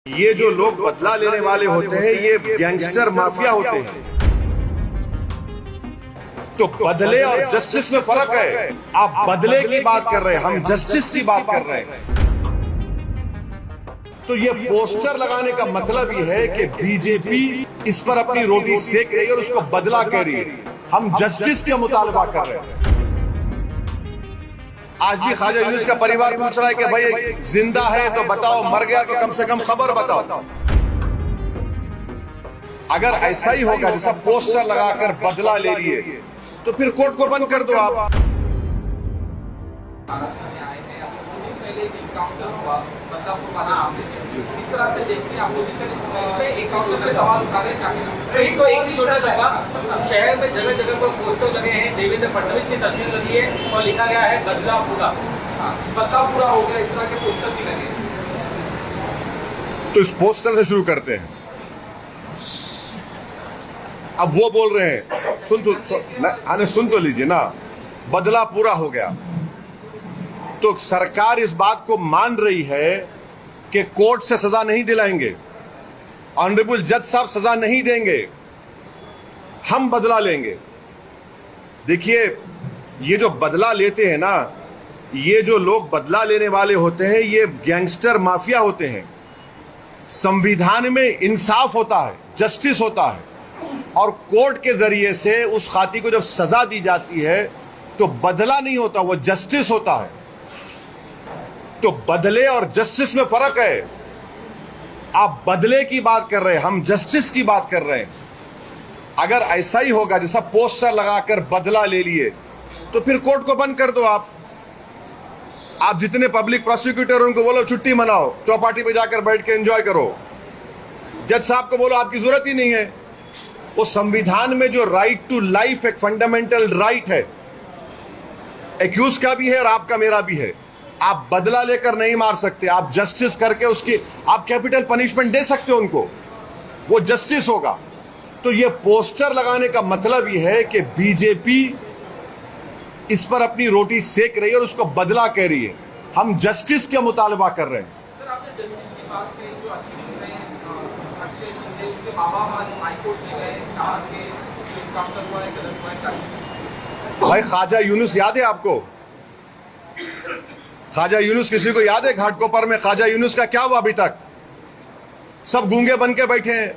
ये जो लोग बदला लेने वाले होते हैं ये गैंगस्टर माफिया होते हैं। तो बदले और जस्टिस में फर्क है। आप बदले की बात कर रहे हैं, हम जस्टिस की बात कर रहे हैं। तो ये पोस्टर लगाने का मतलब ये है कि बीजेपी इस पर अपनी रोटी सेक रही है और उसको बदला कह रही है। हम जस्टिस का मुतालबा कर रहे हैं। आज भी ख्वाजा यूनुस का परिवार पूछ रहा है कि भाई जिंदा है तो बताओ, मर गया तो कम से कम खबर बताओ। अगर ऐसा ही होगा जैसा पोस्टर लगाकर बदला ले लिए तो फिर कोर्ट को बंद कर दो आप। इस तरह से देखिए अपोजिशन इसमें एक काउंटर पे सवाल उठा रहे हैं। इसको एक ही जोड़ा जाएगा। शहर में जगह जगह पर पोस्टर लगे हैं, देवेंद्र फडणवीस की तस्वीर लगी है और लिखा गया है बदला पूरा। बदला पूरा हो गया, इस तरह के पोस्टर भी लगे। तो इस पोस्टर से शुरू करते हैं। अब वो बोल रहे हैं, सुन तो लीजिए ना, बदला पूरा हो गया। तो सरकार इस बात को मान रही है कि कोर्ट से सजा नहीं दिलाएंगे, ऑनरेबल जज साहब सजा नहीं देंगे, हम बदला लेंगे। देखिए, ये जो बदला लेते हैं ना, ये जो लोग बदला लेने वाले होते हैं ये गैंगस्टर माफिया होते हैं। संविधान में इंसाफ होता है, जस्टिस होता है, और कोर्ट के जरिए से उस खाती को जब सजा दी जाती है तो बदला नहीं होता, वो जस्टिस होता है। तो बदले और जस्टिस में फर्क है। आप बदले की बात कर रहे हैं, हम जस्टिस की बात कर रहे हैं। अगर ऐसा ही होगा जैसा पोस्टर लगाकर बदला ले लिए तो फिर कोर्ट को बंद कर दो आप। जितने पब्लिक प्रोसिक्यूटर उनको बोलो छुट्टी मनाओ, चौपाटी पे जाकर बैठ के एंजॉय करो। जज साहब को बोलो आपकी जरूरत ही नहीं है। वो संविधान में जो राइट टू लाइफ एक फंडामेंटल राइट है, एक्यूज का भी है और आपका मेरा भी है। आप बदला लेकर नहीं मार सकते, आप जस्टिस करके उसकी आप कैपिटल पनिशमेंट दे सकते हो उनको, वो जस्टिस होगा। तो ये पोस्टर लगाने का मतलब ये है कि बीजेपी इस पर अपनी रोटी सेक रही है और उसको बदला कह रही है। हम जस्टिस का मुतालबा कर रहे हैं। सर, आपने जस्टिस की बात की, जो अखिलेश हैं, अक्षय शिंदे, उनके माँ-बाप हाईकोर्ट में गए, कहा कि जो इनकाउंटर हुआ है गलत हुआ है। भाई ख्वाजा यूनुस याद है आपको? ख्वाजा यूनुस किसी को याद है? घाटकोपर में ख्वाजा यूनुस का क्या हुआ? अभी तक सब गूंगे बन के बैठे हैं।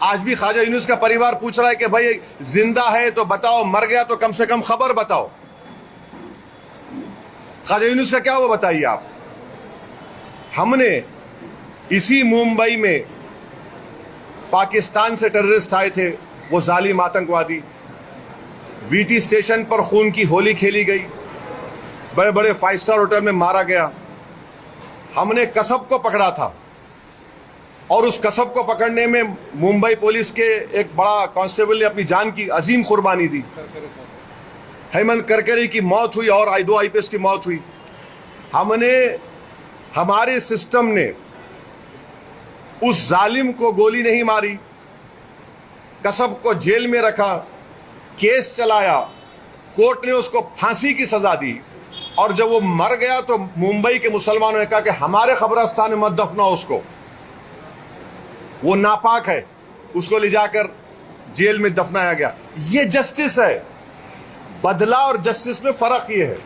आज भी ख्वाजा यूनुस का परिवार पूछ रहा है कि भाई जिंदा है तो बताओ, मर गया तो कम से कम खबर बताओ। ख्वाजा यूनुस का क्या हुआ बताइए आप। हमने इसी मुंबई में पाकिस्तान से टेररिस्ट आए थे, वो जालिम आतंकवादी। वीटी स्टेशन पर खून की होली खेली गई, बड़े बड़े 5 स्टार होटल में मारा गया। हमने कसब को पकड़ा था और उस कसब को पकड़ने में मुंबई पुलिस के एक बड़ा कांस्टेबल ने अपनी जान की अजीम कुर्बानी दी। हेमंत करकरे की मौत हुई और 2 IPS की मौत हुई। हमारे सिस्टम ने उस जालिम को गोली नहीं मारी, कसब को जेल में रखा, केस चलाया, कोर्ट ने उसको फांसी की सजा दी। और जब वो मर गया तो मुंबई के मुसलमानों ने कहा कि हमारे कब्रिस्तान में मत दफनाओ उसको, वो नापाक है, उसको ले जाकर जेल में दफनाया गया। ये जस्टिस है। बदला और जस्टिस में फर्क ये है।